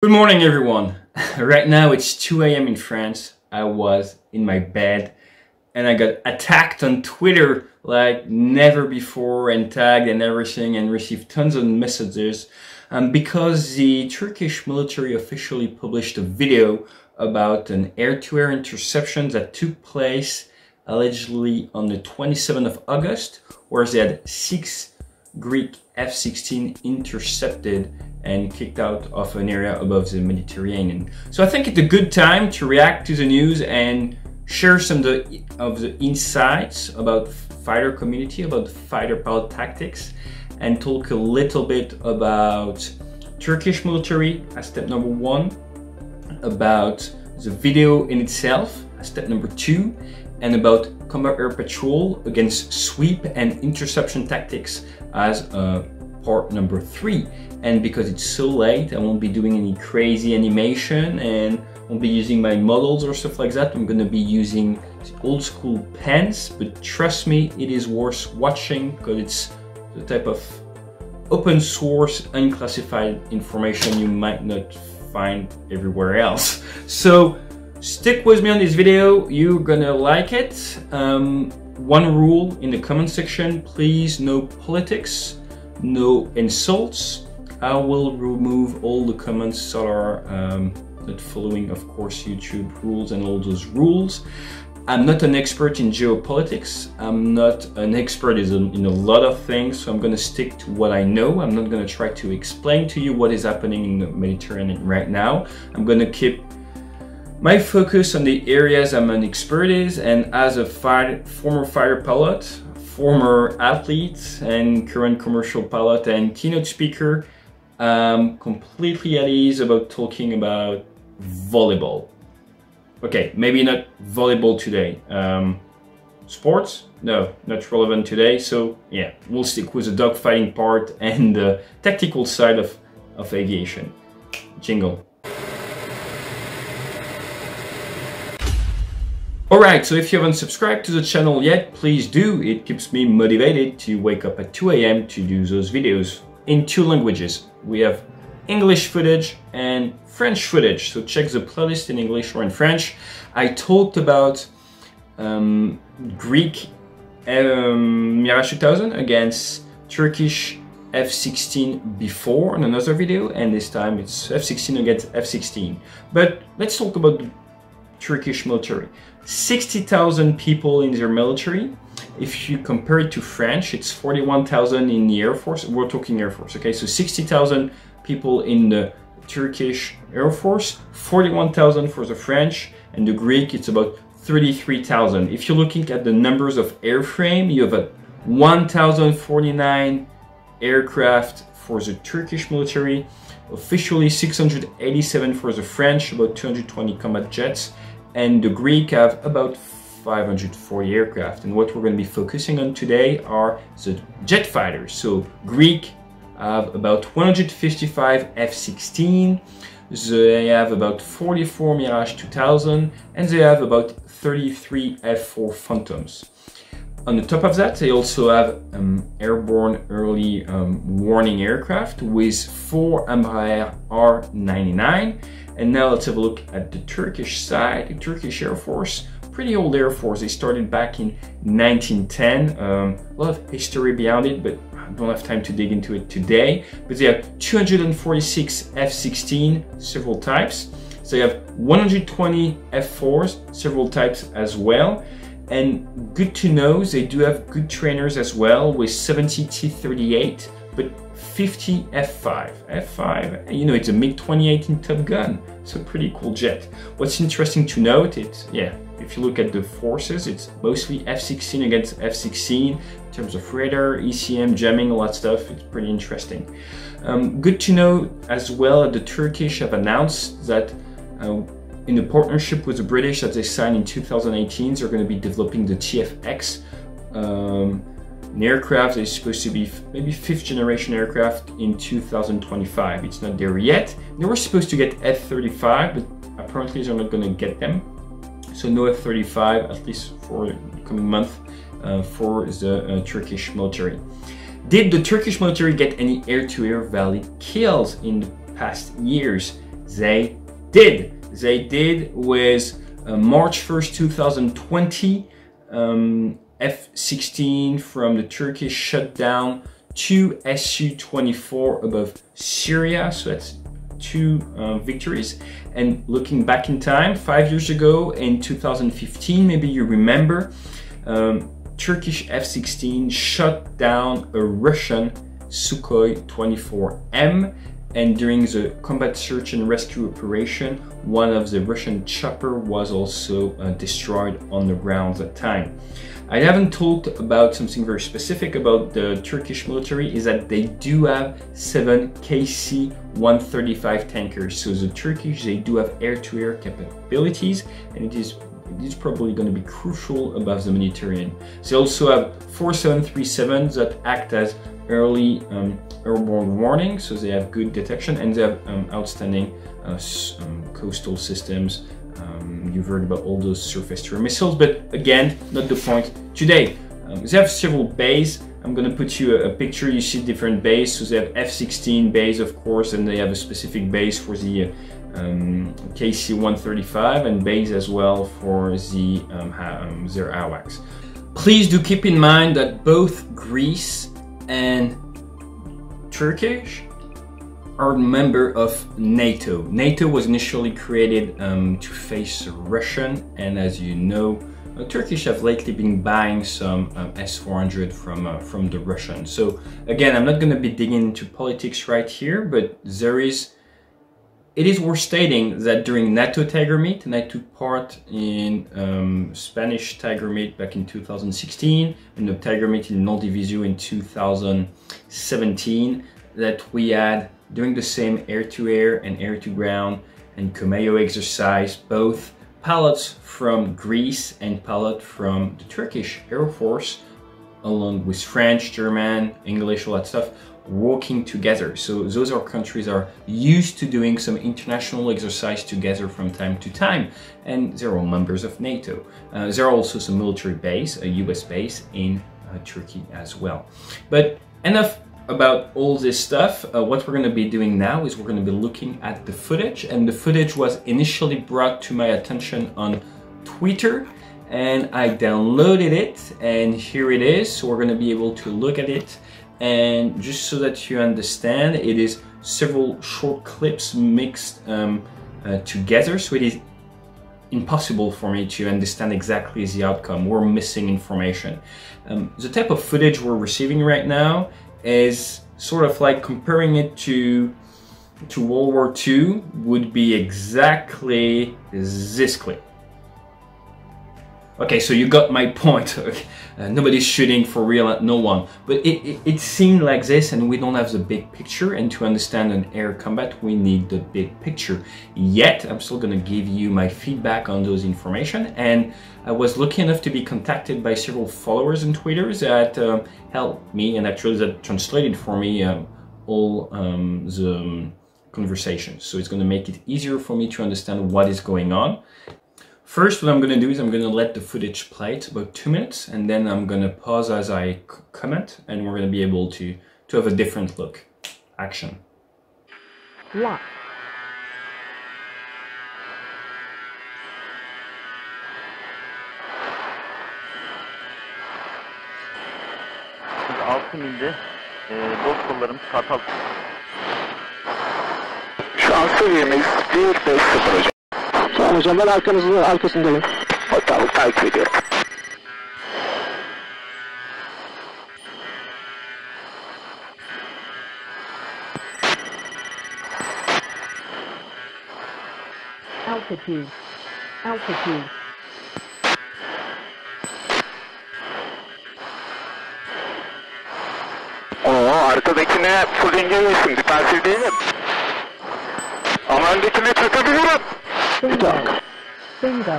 Good morning, everyone. Right now it's 2 a.m. in France. I was in my bed and I got attacked on Twitter like never before and tagged and everything and received tons of messages because the Turkish military officially published a video about an air-to-air interception that took place allegedly on the 27th of August, where they had 6 Greek F16 intercepted and kicked out of an area above the Mediterranean. So I think it's a good time to react to the news and share some of the insights about fighter community, about fighter pilot tactics, and talk a little bit about Turkish military as step number 1, about the video in itself as step number 2, and about combat air patrol against sweep and interception tactics as part number 3. And because it's so late, I won't be doing any crazy animation and won't be using my models or stuff like that. I'm gonna be using old school pens, but trust me, it is worth watching because it's the type of open source, unclassified information you might not find everywhere else. So stick with me on this video, you're gonna like it. One rule in the comment section, please no politics, no insults. I will remove all the comments that are not following, of course, YouTube rules and all those rules. I'm not an expert in geopolitics. I'm not an expert in a lot of things, so I'm going to stick to what I know. I'm not going to try to explain to you what is happening in the Mediterranean right now. I'm going to keep my focus on the areas I'm an expert in, and as a former fighter pilot, former athlete, and current commercial pilot and keynote speaker, I'm completely at ease about talking about volleyball. Okay, maybe not volleyball today. Sports? No, not relevant today. So yeah, we'll stick with the dogfighting part and the tactical side of aviation. Jingle. Alright, so if you haven't subscribed to the channel yet, please do. It keeps me motivated to wake up at 2 a.m. to do those videos in 2 languages. We have English footage and French footage, so check the playlist in English or in French. I talked about Greek Mirage 2000 against Turkish F16 before in another video, and this time it's F16 against F16. But let's talk about the Turkish military. 60,000 people in their military. If you compare it to French, it's 41,000 in the Air Force. We're talking Air Force, okay? So 60,000 people in the Turkish Air Force, 41,000 for the French, and the Greek, it's about 33,000. If you're looking at the numbers of airframe, you have 1,049 aircraft for the Turkish military, officially 687 for the French, about 220 combat jets, and the Greek have about 540 aircraft. And what we're going to be focusing on today are the jet fighters. So Greek have about 155 F16, they have about 44 Mirage 2000, and they have about 33 F4 Phantoms. On the top of that, they also have airborne early warning aircraft with 4 Embraer R99. And now let's have a look at the Turkish side, the Turkish Air Force. Pretty old Air Force. They started back in 1910. A lot of history behind it, but I don't have time to dig into it today. But they have 246 F16, several types. So they have 120 F4s, several types as well. And good to know, they do have good trainers as well with 70 T-38, but 50 F5. F5, you know, it's a MiG-28 in Top Gun. It's a pretty cool jet. What's interesting to note, if you look at the forces, it's mostly F16 against F16 in terms of radar, ECM, jamming, all that stuff. It's pretty interesting. Good to know as well, the Turkish have announced that in a partnership with the British that they signed in 2018, they're going to be developing the TFX. An aircraft is supposed to be maybe 5th generation aircraft in 2025. It's not there yet. They were supposed to get F-35, but apparently they're not going to get them. So no F-35, at least for the coming month, for the Turkish military. Did the Turkish military get any air-to-air valid kills in the past years? They did. They did with March 1st, 2020, F16 from the Turkish shut down 2 Su-24 above Syria. So that's 2 victories. And looking back in time, 5 years ago in 2015, maybe you remember, Turkish F16 shot down a Russian Sukhoi 24M, and during the combat search and rescue operation, one of the Russian chopper was also destroyed on the ground at that time. I haven't talked about something very specific about the Turkish military, is that they do have 7 KC-135 tankers. So the Turkish, they do have air-to-air capabilities, and it is probably going to be crucial above the Mediterranean. They also have 4 737s that act as early airborne warning, so they have good detection, and they have outstanding coastal systems. You've heard about all those surface-to-air missiles, but again, not the point today. They have several bays. I'm going to put you a picture. You see different bays. So they have F-16 base, of course, and they have a specific base for the KC-135 and base as well for the their AWACS. Please do keep in mind that both Greece and Turkish are a member of NATO. NATO was initially created to face Russian, and as you know, Turkish have lately been buying some S-400 from the Russians. So again, I'm not going to be digging into politics right here, but it is worth stating that during NATO Tiger Meet, and I took part in Spanish Tiger Meet back in 2016, and the Tiger Meet in Norddivision in 2017, that we had during the same air-to-air and air-to-ground and Commando exercise, both pilots from Greece and pilots from the Turkish Air Force, along with French, German, English, all that stuff, working together. So those are countries are used to doing some international exercise together from time to time, and they're all members of NATO. There are also some military base, a US base in Turkey as well. But enough about all this stuff. What we're going to be doing now is we're going to be looking at the footage, and the footage was initially brought to my attention on Twitter, and I downloaded it, and here it is. So we're going to be able to look at it, and just so that you understand, it is several short clips mixed together, so it is impossible for me to understand exactly the outcome. We're missing information. The type of footage we're receiving right now is sort of like comparing it to World War II would be exactly this clip. Okay, so you got my point. Nobody's shooting for real, no one. But it seemed like this, and we don't have the big picture, and to understand an air combat, we need the big picture. Yet, I'm still gonna give you my feedback on those information, and I was lucky enough to be contacted by several followers on Twitter that helped me, and actually that translated for me all the conversations. So it's gonna make it easier for me to understand what is going on. First, what I'm going to do is I'm going to let the footage play. It's about 2 minutes, and then I'm going to pause as I comment, and we're going to be able to have a different look. Action. Lock. Altı milde boz kollarımız Kartal. Şu an seviyemiz 1-5-0 hocam. Tamam hocam, ben arkasındayım. Tamam, takip ediyorum. Altitude. Arkadakine full engelliyorsun, defansif değilim. Ama öndekine takabilirim. Bingo.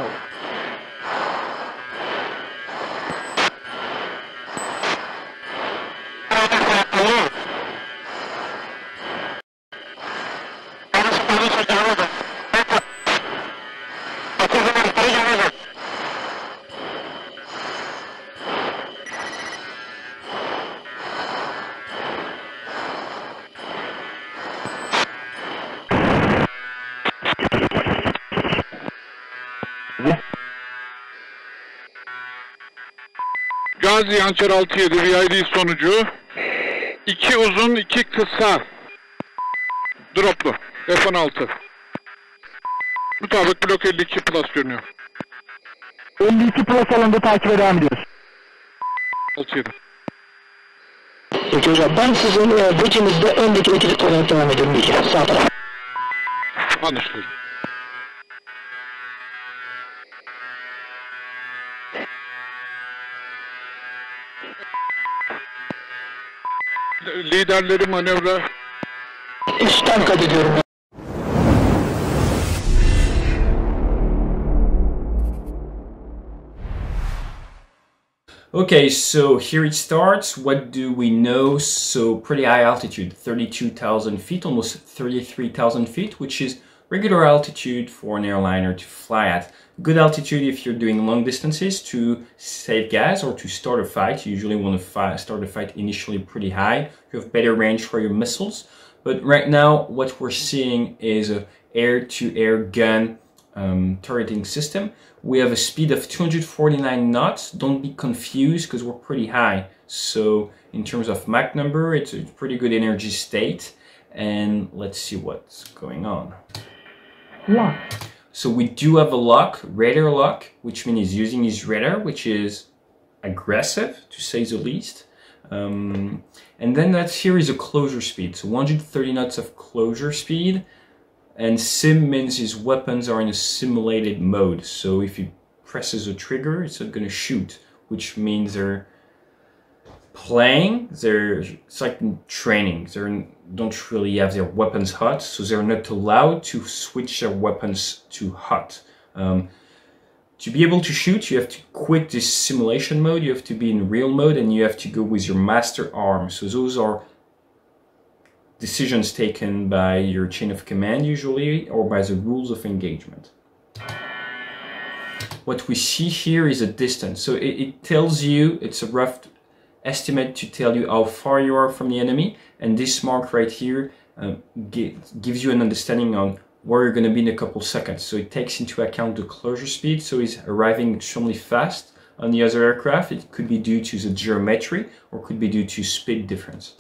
Gazi Hançer 67 VID sonucu. 2 uzun 2 kısa. Droplu. F16. Mutabık blok 52 plus görünüyor. 52 plus alanda takibe devam ediyoruz. 67. Peki hocam ben sizin becinizde öndeki ekip olarak devam ediyorum bilgi. Sağ taraf. Anlaşılıyor. Liderleri manevra. Üstten kat ediyorum. Okay, so here it starts. What do we know? So pretty high altitude, 32,000 feet, almost 33,000 feet, which is regular altitude for an airliner to fly at. Good altitude if you're doing long distances to save gas or to start a fight. You usually want to start a fight initially pretty high. You have better range for your missiles. But right now, what we're seeing is a air-to-air gun targeting system. We have a speed of 249 knots. Don't be confused because we're pretty high. So in terms of Mach number, it's a pretty good energy state. And let's see what's going on. Lock. So we do have a lock, radar lock, which means he's using his radar, which is aggressive to say the least. And then here is a closure speed. So 130 knots of closure speed. And sim means his weapons are in a simulated mode. So if he presses a trigger, it's not going to shoot, which means they're playing. It's like training. They don't really have their weapons hot, so they're not allowed to switch their weapons to hot. To be able to shoot, you have to quit this simulation mode. You have to be in real mode, and you have to go with your master arm. So those are decisions taken by your chain of command usually, or by the rules of engagement. What we see here is a distance. So it tells you, it's a rough estimate to tell you how far you are from the enemy, and this mark right here gives you an understanding on where you're going to be in a couple seconds. So it takes into account the closure speed, so he's arriving extremely fast on the other aircraft. It could be due to the geometry, or could be due to speed difference.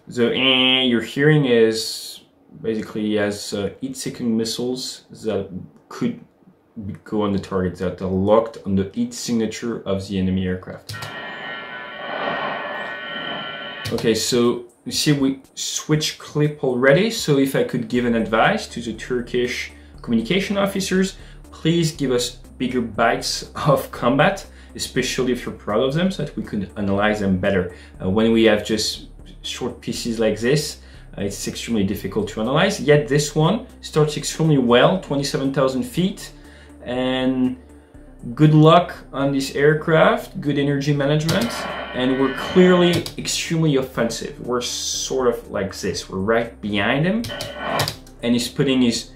The you're hearing is basically as heat-seeking missiles that could go on the target, that are locked on the heat signature of the enemy aircraft. Okay, so you see we switched clip already. So if I could give an advice to the Turkish communication officers, please give us bigger bites of combat, especially if you're proud of them, so that we could analyze them better. When we have just short pieces like this, it's extremely difficult to analyze. Yet this one starts extremely well, 27,000 feet, and good luck on this aircraft, good energy management, and we're clearly extremely offensive. We're sort of like this, we're right behind him, and he's putting his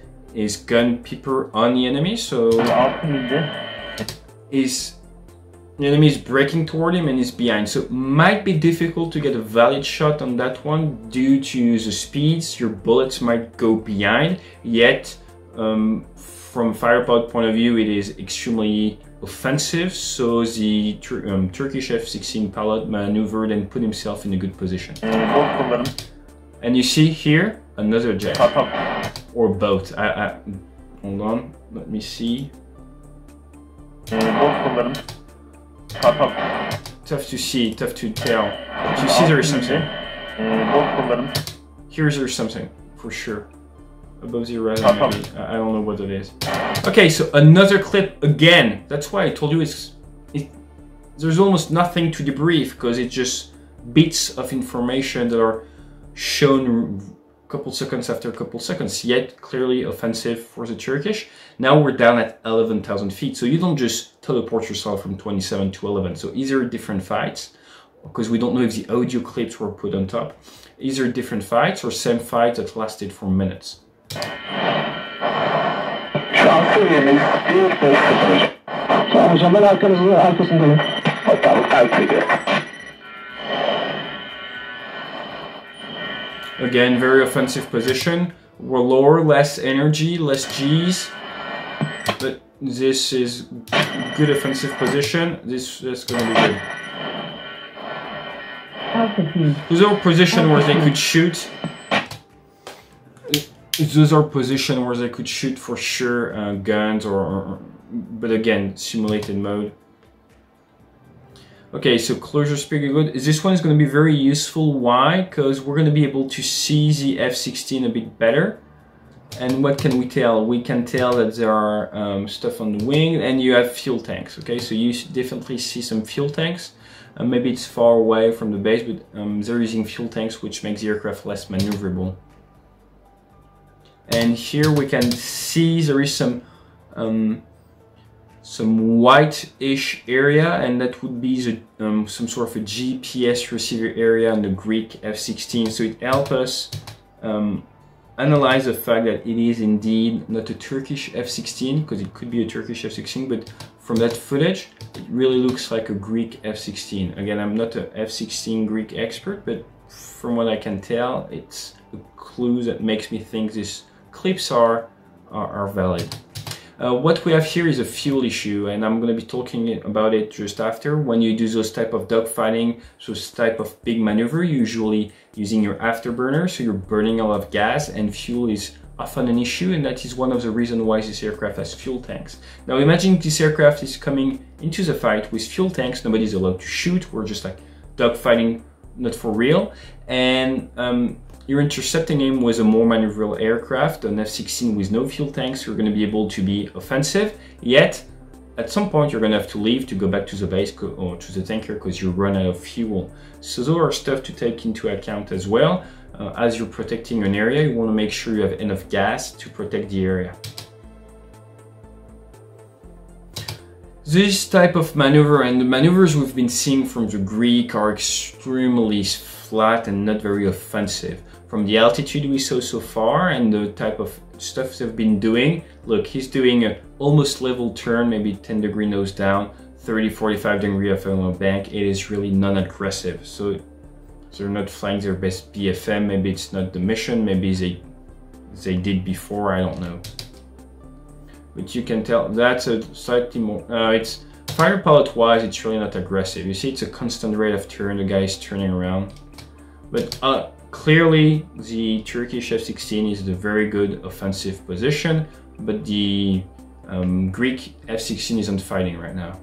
gun peeper on the enemy, so the enemy is braking toward him and he's behind. So it might be difficult to get a valid shot on that one due to the speeds. Your bullets might go behind, yet from a firepower point of view, it is extremely offensive. So the Turkish F16 pilot maneuvered and put himself in a good position. And you see here, another jet. Or boat. Hold on, let me see. Tough to see, tough to tell. But you see there is something. There's something, for sure. Above the horizon, maybe. I don't know what it is. Okay, so another clip again. That's why I told you there's almost nothing to debrief, because it's just bits of information that are shown couple seconds after couple seconds, yet clearly offensive for the Turkish. Now we're down at 11,000 feet, so you don't just teleport yourself from 27 to 11. So either different fights, because we don't know if the audio clips were put on top, either different fights or same fights that lasted for minutes. Şu an seviyemiz 1.5. Tamam hocam, ben arkasındayım. Tamam, takip ediyorum. Again, very offensive position. We're lower, less energy, less Gs. But this is good offensive position. That's going to be good. Altitude. Those are positions where they could shoot. Those are positions where they could shoot for sure guns but again, simulated mode. Okay, so closure speed good. This one is going to be very useful. Why? Because we're going to be able to see the F-16 a bit better. And what can we tell? We can tell that there are stuff on the wing, and you have fuel tanks. Okay, so you definitely see some fuel tanks. Maybe it's far away from the base, but they're using fuel tanks, which makes the aircraft less maneuverable. And here we can see there is some white-ish area, and that would be the, some sort of a GPS receiver area on the GREEK F16. So it helps us analyze the fact that it is indeed not a Turkish F16, because it could be a Turkish F16, but from that footage, it really looks like a GREEK F16. Again, I'm not a F16 Greek expert, but from what I can tell, it's a clue that makes me think these clips are valid. What we have here is a fuel issue, and I'm going to be talking about it just after. When you do those type of dogfighting, those type of big maneuver, usually using your afterburner, so you're burning a lot of gas, and fuel is often an issue, and that is one of the reasons why this aircraft has fuel tanks. Now imagine this aircraft is coming into the fight with fuel tanks. Nobody's allowed to shoot. We're just like dogfighting, not for real, and you're intercepting him with a more maneuverable aircraft, an F-16 with no fuel tanks. You're going to be able to be offensive, yet at some point you're going to have to leave to go back to the base or to the tanker because you run out of fuel. So those are stuff to take into account as well. As you're protecting an area, you want to make sure you have enough gas to protect the area. This type of maneuver and the maneuvers we've been seeing from the Greek are extremely flat and not very offensive. From the altitude we saw so far and the type of stuff they've been doing, look, he's doing an almost level turn, maybe 10-degree nose down, 30-45 degree off on a bank. It is really non-aggressive. So they're not flying their best BFM. Maybe it's not the mission. Maybe they did before. I don't know. But you can tell that's a slightly more. It's fire pilot wise. It's really not aggressive. You see, it's a constant rate of turn. The guy is turning around. But clearly, the Turkish F16 is a very good offensive position. But the Greek F16 isn't fighting right now.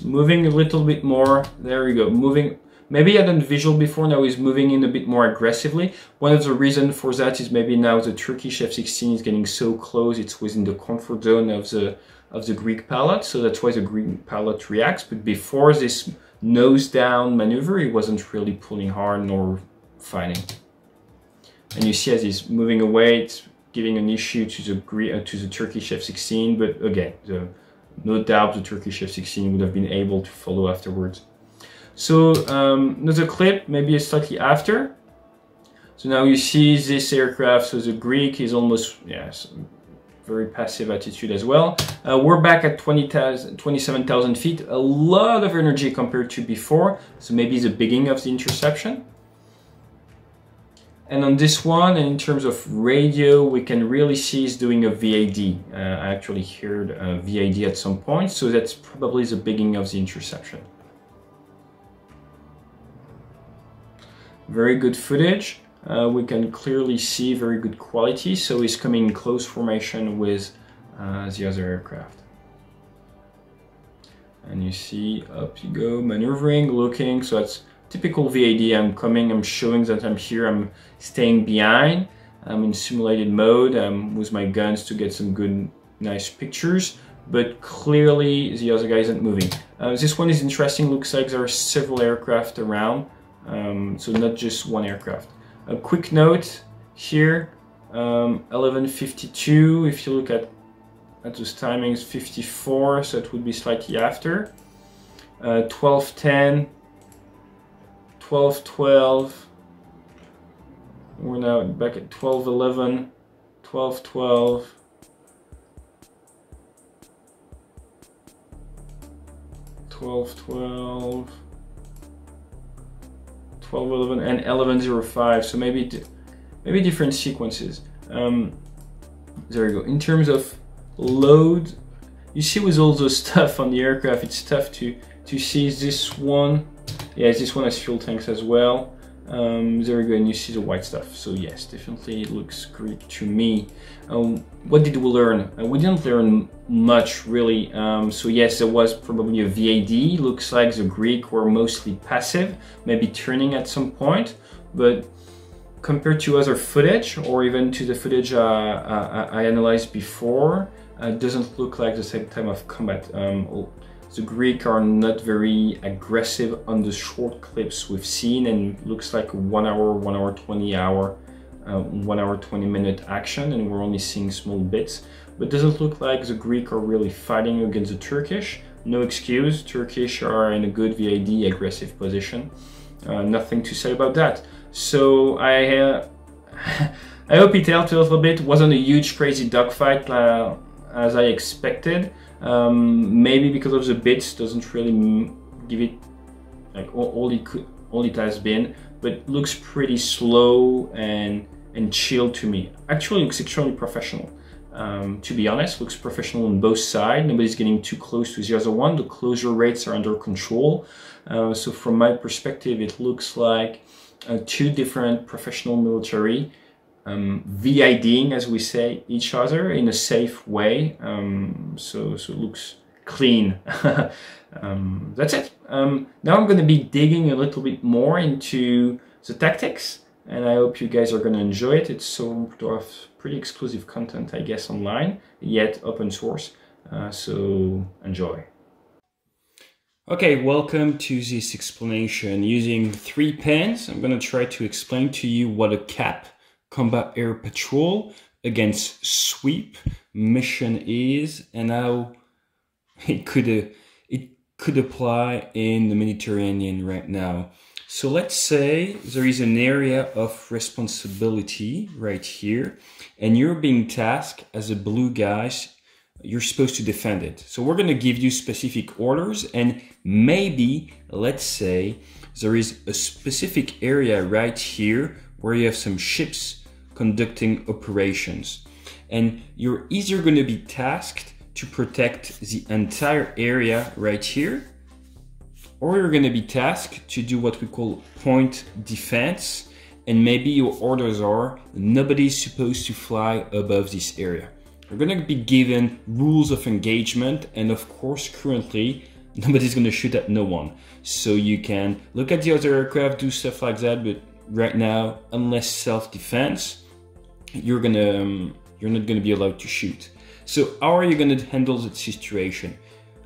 Moving a little bit more. There we go. Moving. Maybe I hadn't visual before. Now he's moving in a bit more aggressively. One of the reasons for that is maybe now the Turkish F16 is getting so close. It's within the comfort zone of the Greek pilot. So that's why the Greek pilot reacts. But before this nose down maneuver, he wasn't really pulling hard nor fighting. And you see as he's moving away, it's giving an issue to the Turkish F16. But again, no doubt the Turkish F16 would have been able to follow afterwards. So another clip, maybe slightly after. So now you see this aircraft, so the Greek is almost, yes, very passive attitude as well. We're back at 27,000 feet, a lot of energy compared to before. So maybe the beginning of the interception. And on this one, and in terms of radio, we can really see it's doing a VAD. I actually heard a VAD at some point, so that's probably the beginning of the interception. Very good footage. We can clearly see very good quality, so he's coming in close formation with the other aircraft. And you see, up you go, maneuvering, looking, so that's typical VAD. I'm coming, I'm showing that I'm here, I'm staying behind. I'm in simulated mode with my guns to get some good, nice pictures, but clearly the other guy isn't moving. This one is interesting, looks like there are several aircraft around, so not just one aircraft. A quick note here, 11:52, if you look at those timings, 54, so it would be slightly after. 12:10, 12:12, we're now back at 12:11, 12:12, 12:12, 12:11, and 11:05. So maybe different sequences. there you go. In terms of load, you see with all those stuff on the aircraft, it's tough to see. This one, yeah, this one has fuel tanks as well. There we go, and you see the white stuff. So yes, definitely it looks Greek to me. What did we learn? We didn't learn much really. So yes, there was probably a VAD. Looks like the Greek were mostly passive, maybe turning at some point, but compared to other footage or even to the footage I analyzed before, it doesn't look like the same type of combat. The Greek are not very aggressive on the short clips we've seen, and looks like 1 hour, 1 hour 20 hour, 1 hour 20 minute action, and we're only seeing small bits. But doesn't look like the Greek are really fighting against the Turkish. No excuse, Turkish are in a good VAD aggressive position. Nothing to say about that. So I hope it helped a little bit. It wasn't a huge crazy dogfight as I expected. Maybe because of the bits doesn't really give it like all it has been, but looks pretty slow and chill to me. Actually looks extremely professional. To be honest, looks professional on both sides. Nobody's getting too close to the other one. The closure rates are under control. So from my perspective, it looks like two different professional military VIDing, as we say, each other in a safe way. So it looks clean. That's it. Now I'm going to be digging a little bit more into the tactics, and I hope you guys are going to enjoy it. It's sort of pretty exclusive content, I guess, online, yet open source. So enjoy. Okay, welcome to this explanation. Using 3 pens, I'm going to try to explain to you what a CAP, Combat Air Patrol against sweep mission is, and how it could apply in the Mediterranean right now. So let's say there is an area of responsibility right here, and you're being tasked as a blue guys. You're supposed to defend it. So we're going to give you specific orders, and maybe, let's say, there is a specific area right here where you have some ships conducting operations, and you're either going to be tasked to protect the entire area right here, or you're going to be tasked to do what we call point defense, and maybe your orders are nobody's supposed to fly above this area. You're going to be given rules of engagement, and of course currently nobody's going to shoot at no one, so you can look at the other aircraft, do stuff like that, but right now, unless self-defense, you're not going to be allowed to shoot. So how are you going to handle that situation?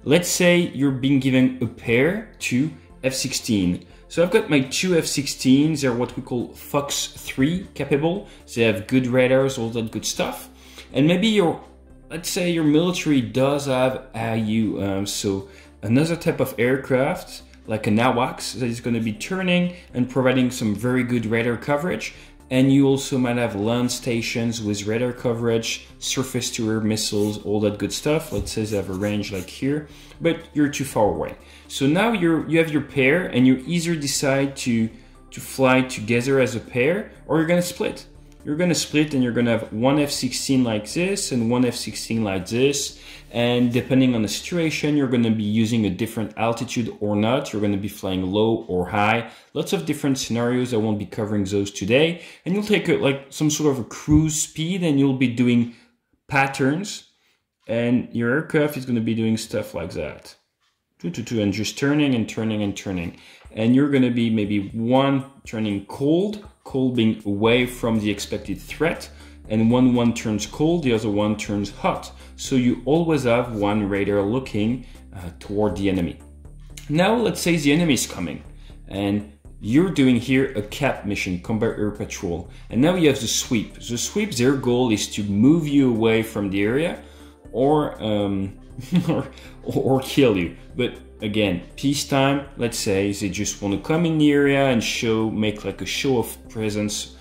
Let's say you're being given a pair to F16. So I've got my 2 F16s. They're what we call Fox 3 capable. They have good radars, all that good stuff. And maybe let's say your military does have AU, so another type of aircraft like an AWACS that is going to be turning and providing some very good radar coverage. And you also might have land stations with radar coverage, surface-to-air missiles, all that good stuff. Let's say they have a range like here, but you're too far away. So now you have your pair, and you either decide to fly together as a pair, or you're going to split. You're going to split, and you're going to have one F16 like this and one F16 like this. And depending on the situation, you're going to be using a different altitude or not. You're going to be flying low or high. Lots of different scenarios. I won't be covering those today. And you'll take like some sort of a cruise speed, and you'll be doing patterns. And your aircraft is going to be doing stuff like that. And just turning and turning and turning. And you're going to be maybe one turning cold being away from the expected threat. And when one turns cold, the other one turns hot. So you always have one radar looking toward the enemy. Now let's say the enemy is coming, and you're doing here a CAP mission, Combat Air Patrol. And now you have the sweep. The sweep, their goal is to move you away from the area, or kill you. But again, peacetime, let's say they just want to come in the area and make like a show of presence,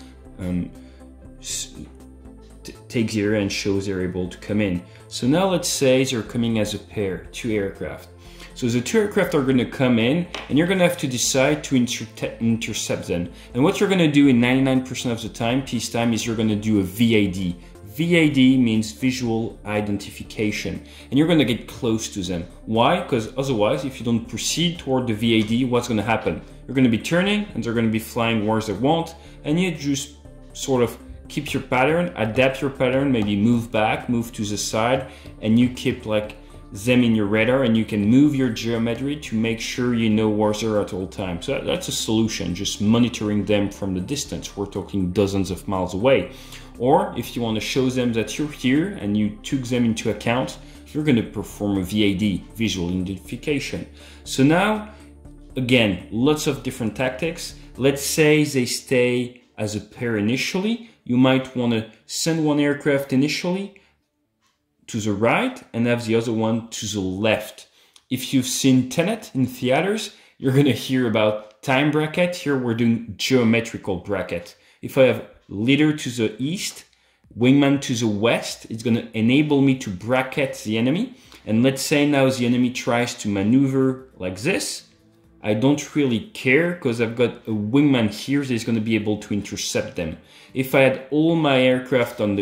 take the area and shows they're able to come in. So now let's say they're coming as a pair, 2 aircraft. So the 2 aircraft are going to come in, and you're going to have to decide to intercept them. And what you're going to do in 99% of the time, peacetime, is you're going to do a VAD. VAD means visual identification, and you're going to get close to them. Why? Because otherwise, if you don't proceed toward the VAD, what's going to happen? You're going to be turning and they're going to be flying where they want, and you just sort of keep your pattern, adapt your pattern, maybe move back, move to the side, and you keep like them in your radar, and you can move your geometry to make sure you know where they're at all times. So that's a solution, just monitoring them from the distance. We're talking dozens of miles away. Or if you want to show them that you're here and you took them into account, you're going to perform a VAD, visual identification. So now, again, lots of different tactics. Let's say they stay as a pair initially. You might want to send one aircraft initially to the right and have the other one to the left. If you've seen Tenet in theaters, you're going to hear about time bracket. Here we're doing geometrical bracket. If I have leader to the east, wingman to the west, it's going to enable me to bracket the enemy. And let's say now the enemy tries to maneuver like this. I don't really care because I've got a wingman here that is going to be able to intercept them. If I had all my aircraft on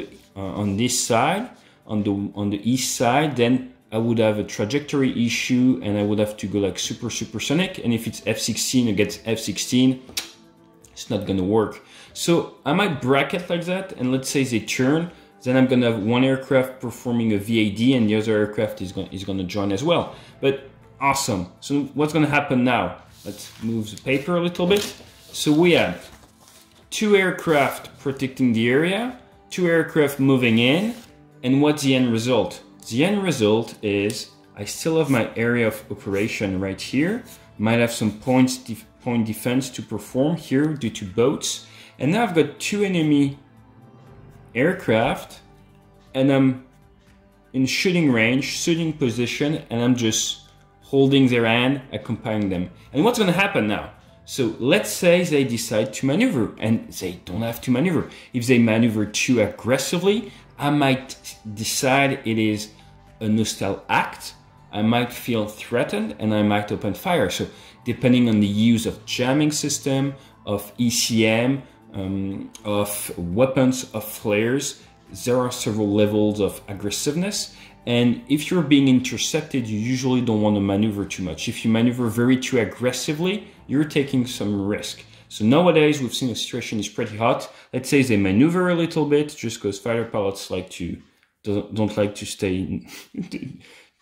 this side, on the east side, then I would have a trajectory issue and I would have to go like supersonic. And if it's F16 against F16, it's not going to work. So I might bracket like that, and let's say they turn, then I'm going to have one aircraft performing a VAD and the other aircraft is going to join as well. But awesome. So what's going to happen now? Let's move the paper a little bit. So we have 2 aircraft protecting the area, 2 aircraft moving in, and what's the end result? The end result is I still have my area of operation right here, might have some point defense to perform here due to boats, and now I've got 2 enemy aircraft and I'm in shooting range, shooting position, and I'm just holding their hand, accompanying them. And what's going to happen now? So let's say they decide to maneuver, and they don't have to maneuver. If they maneuver too aggressively, I might decide it is a hostile act. I might feel threatened and I might open fire. So depending on the use of jamming system, of ECM, of weapons, of flares, there are several levels of aggressiveness. And if you're being intercepted, you usually don't want to maneuver too much. If you maneuver very too aggressively, you're taking some risk. So nowadays, we've seen the situation is pretty hot. Let's say they maneuver a little bit, just because fighter pilots don't like to stay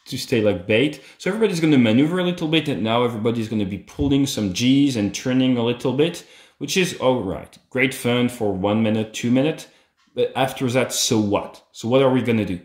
to stay like bait. So everybody's going to maneuver a little bit, and now everybody's going to be pulling some G's and turning a little bit, which is all right. Great fun for 1 minute, 2 minutes. But after that, so what? So what are we going to do?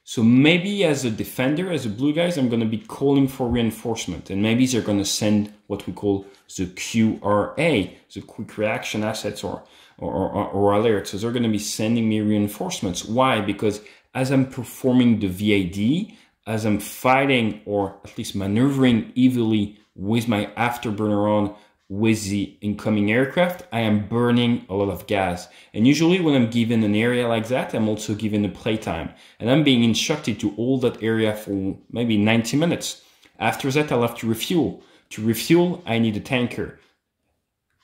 So maybe as a defender, as a blue guys, I'm going to be calling for reinforcement, and maybe they're going to send what we call the QRA, the quick reaction assets or alerts. So they're going to be sending me reinforcements. Why? Because as I'm performing the VAD, as I'm fighting or at least maneuvering evilly with my afterburner on with the incoming aircraft, I am burning a lot of gas. And usually when I'm given an area like that, I'm also given a playtime. And I'm being instructed to hold that area for maybe 90 minutes. After that, I'll have to refuel. To refuel, I need a tanker.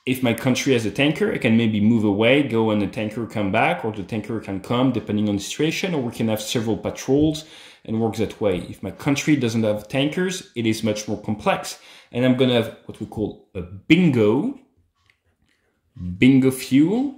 If my country has a tanker, I can maybe move away, go and the tanker come back, or the tanker can come depending on the situation, or we can have several patrols and work that way. If my country doesn't have tankers, it is much more complex. And I'm going to have what we call a bingo fuel.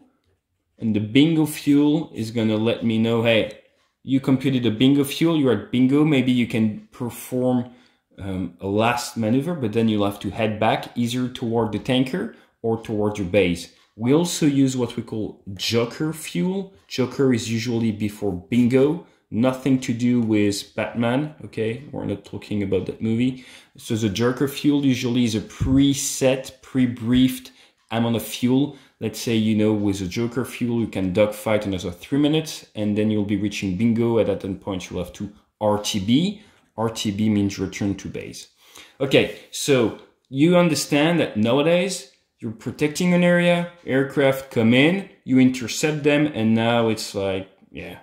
And the bingo fuel is going to let me know, hey, you computed a bingo fuel, you're at bingo, maybe you can perform a last maneuver, but then you'll have to head back either toward the tanker or toward your base. We also use what we call joker fuel. Joker is usually before bingo. Nothing to do with Batman, okay? We're not talking about that movie. So the joker fuel usually is a preset, pre-briefed amount of fuel. Let's say, you know, with a joker fuel, you can dogfight another 3 minutes, and then you'll be reaching bingo. At that point, you'll have to RTB. RTB means return to base. Okay, so you understand that nowadays, you're protecting an area, aircraft come in, you intercept them, and now it's like, yeah,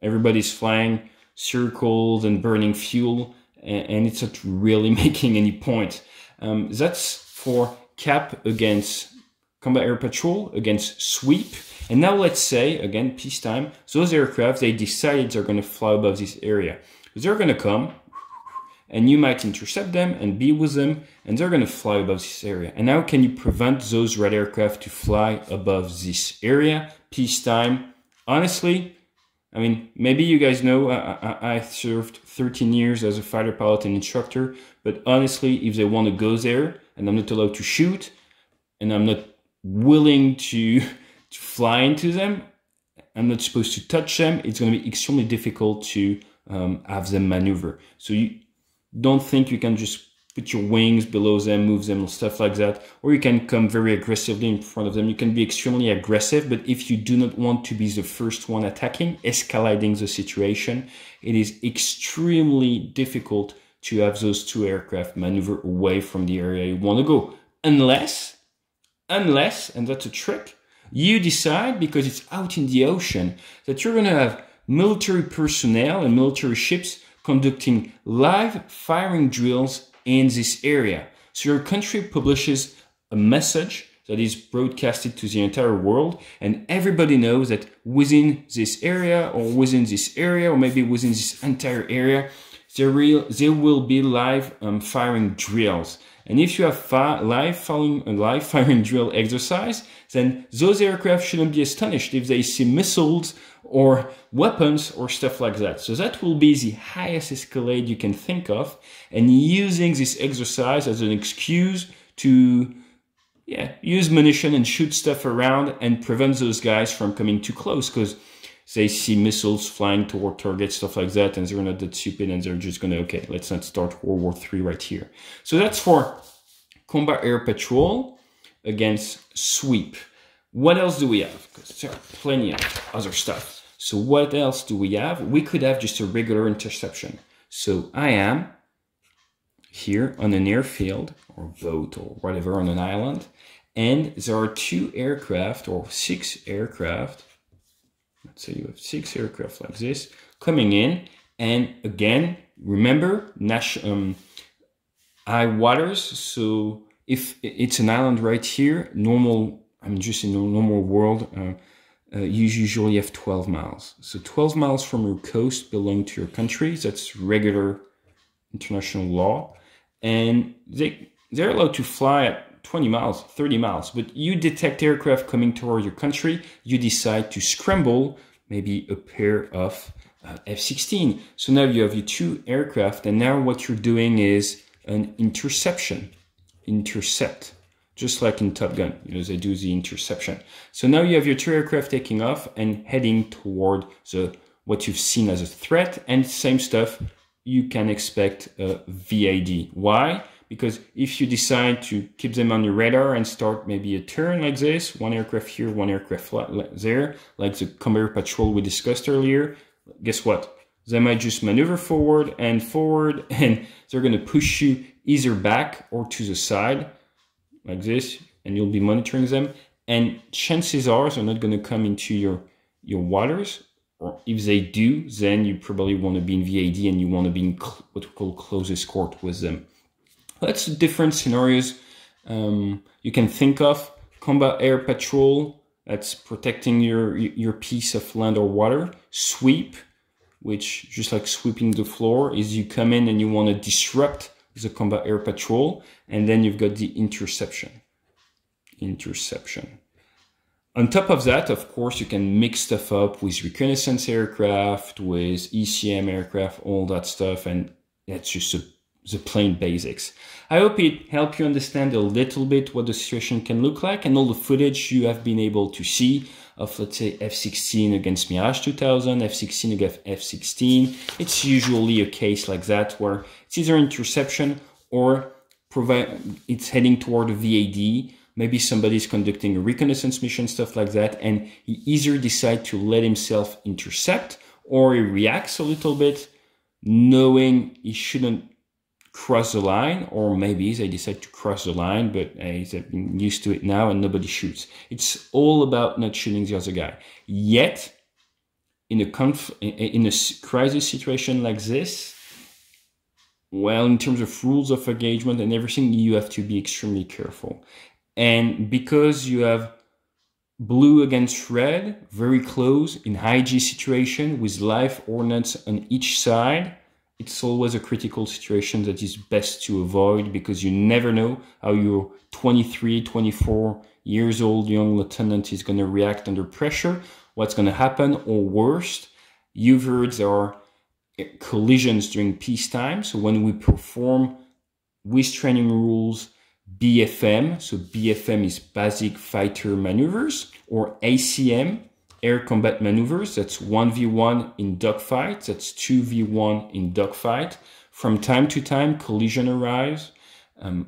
everybody's flying circles and burning fuel, and it's not really making any point. That's for CAP against combat air patrol, against sweep. And now let's say, again, peacetime, those aircraft, they decided they're going to fly above this area. They're going to come, and you might intercept them and be with them, and they're going to fly above this area. And how can you prevent those red aircraft to fly above this area? Peacetime. Honestly, I mean, maybe you guys know I served 13 years as a fighter pilot and instructor, but honestly, if they want to go there and I'm not allowed to shoot and I'm not willing to fly into them, I'm not supposed to touch them, it's going to be extremely difficult to have them maneuver. So you don't think you can just put your wings below them, move them, stuff like that, or you can come very aggressively in front of them. You can be extremely aggressive, but if you do not want to be the first one attacking, escalating the situation, it is extremely difficult to have those two aircraft maneuver away from the area you want to go. Unless, and that's a trick, you decide, because it's out in the ocean, that you're going to have military personnel and military ships conducting live firing drills in this area. So your country publishes a message that is broadcasted to the entire world, and everybody knows that within this area, or maybe within this entire area, there will be live firing drills. And if you have live firing drill exercise, then those aircraft shouldn't be astonished if they see missiles or weapons or stuff like that. So that will be the highest escalade you can think of, and using this exercise as an excuse to use munition and shoot stuff around and prevent those guys from coming too close, because they see missiles flying toward targets, stuff like that, and they're not that stupid, and they're just gonna, okay, let's not start World War III right here. So that's for combat air patrol against sweep. What else do we have? Because there are plenty of other stuff. So what else do we have? We could have just a regular interception. So I am here on an airfield or boat or whatever on an island, and there are 2 aircraft or 6 aircraft. Let's say you have 6 aircraft like this coming in, and again, remember, high waters. So if it's an island right here, just in a normal world, you usually have 12 miles. So 12 miles from your coast belong to your country. That's regular international law. And they're allowed to fly at 20 miles, 30 miles. But you detect aircraft coming toward your country, you decide to scramble maybe a pair of F16. So now you have your 2 aircraft, and now what you're doing is an interception. Intercept. Just like in Top Gun, they do the interception. So now you have your 2 aircraft taking off and heading toward what you've seen as a threat, and same stuff, you can expect a VAD. Why? Because if you decide to keep them on your radar and start maybe a turn like this, 1 aircraft here, 1 aircraft there, like the combat air patrol we discussed earlier, guess what? They might just maneuver forward, and they're going to push you either back or to the side, like this, and you'll be monitoring them, and chances are they're not going to come into your waters, or if they do, then you probably want to be in VAD and you want to be in what we call close escort with them. That's different scenarios you can think of. Combat air patrol, that's protecting your piece of land or water. Sweep, which just like sweeping the floor, is you come in and you want to disrupt the combat air patrol, and then you've got the interception. On top of that, of course, you can mix stuff up with reconnaissance aircraft, with ECM aircraft, all that stuff, and that's just the plain basics. I hope it helped you understand a little bit what the situation can look like, and all the footage you have been able to see of, let's say, F-16 against Mirage 2000, F-16 against F-16. It's usually a case like that where it's either interception or it's heading toward a VAD. Maybe somebody's conducting a reconnaissance mission, stuff like that, and he either decides to let himself intercept, or he reacts a little bit, knowing he shouldn't cross the line, or maybe they decide to cross the line, but they've been used to it now and nobody shoots. It's all about not shooting the other guy. Yet, in a crisis situation like this, well, in terms of rules of engagement and everything, you have to be extremely careful. And because you have blue against red, very close in high G situation with live ordnance on each side. It's always a critical situation that is best to avoid because you never know how your 23, 24 years old young lieutenant is going to react under pressure, what's going to happen, or worst, you've heard there are collisions during peacetime. So when we perform with training rules, BFM, so BFM is basic fighter maneuvers, or ACM, air combat maneuvers, that's 1v1 in dogfight, that's 2v1 in dogfight. From time to time, collision arrives,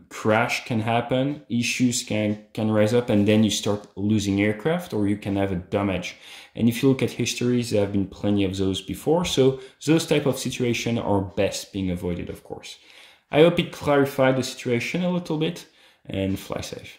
crash can happen, issues can rise up, and then you start losing aircraft or you can have a damage. And if you look at histories, there have been plenty of those before, so those type of situations are best being avoided, of course. I hope it clarified the situation a little bit, and fly safe.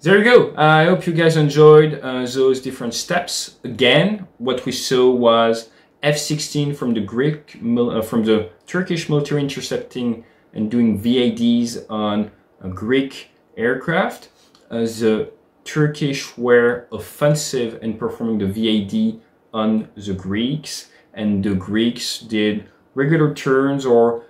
There you go. I hope you guys enjoyed those different steps. Again, what we saw was F16 from the Turkish military intercepting and doing VADs on a Greek aircraft. The Turkish were offensive and performing the VAD on the Greeks, and the Greeks did regular turns or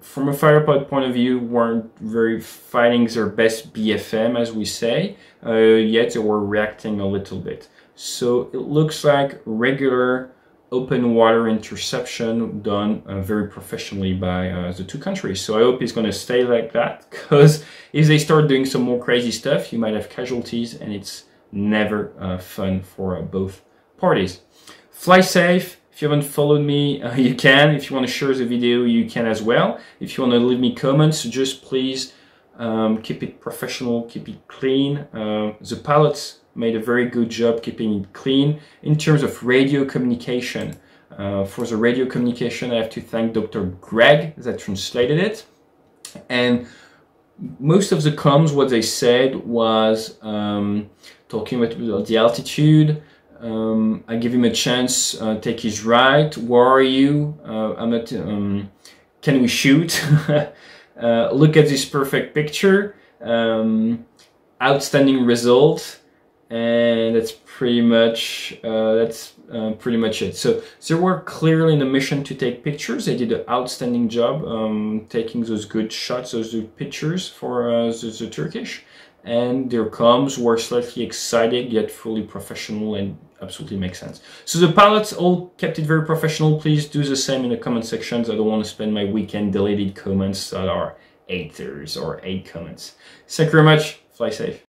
from a firepower point of view weren't very fighting their best BFM, as we say, yet they were reacting a little bit. So it looks like regular open water interception done very professionally by the two countries. So I hope it's going to stay like that, because if they start doing some more crazy stuff, you might have casualties, and it's never fun for both parties. Fly safe. If you haven't followed me, you can. If you want to share the video, you can as well. If you want to leave me comments, just please keep it professional, keep it clean. The pilots made a very good job keeping it clean. In terms of radio communication, for the radio communication, I have to thank Dr. Greg that translated it. And most of the comms, what they said was talking about the altitude. I give him a chance, take his right, where are you, can we shoot, look at this perfect picture, outstanding result, and that's pretty much it. So they were clearly in a mission to take pictures. They did an outstanding job taking those good shots, those good pictures for the Turkish, and their comms were slightly excited yet fully professional and absolutely makes sense. So the pilots all kept it very professional. Please do the same in the comment sections. I don't want to spend my weekend deleted comments that are haters or hate comments. Thank you very much. Fly safe.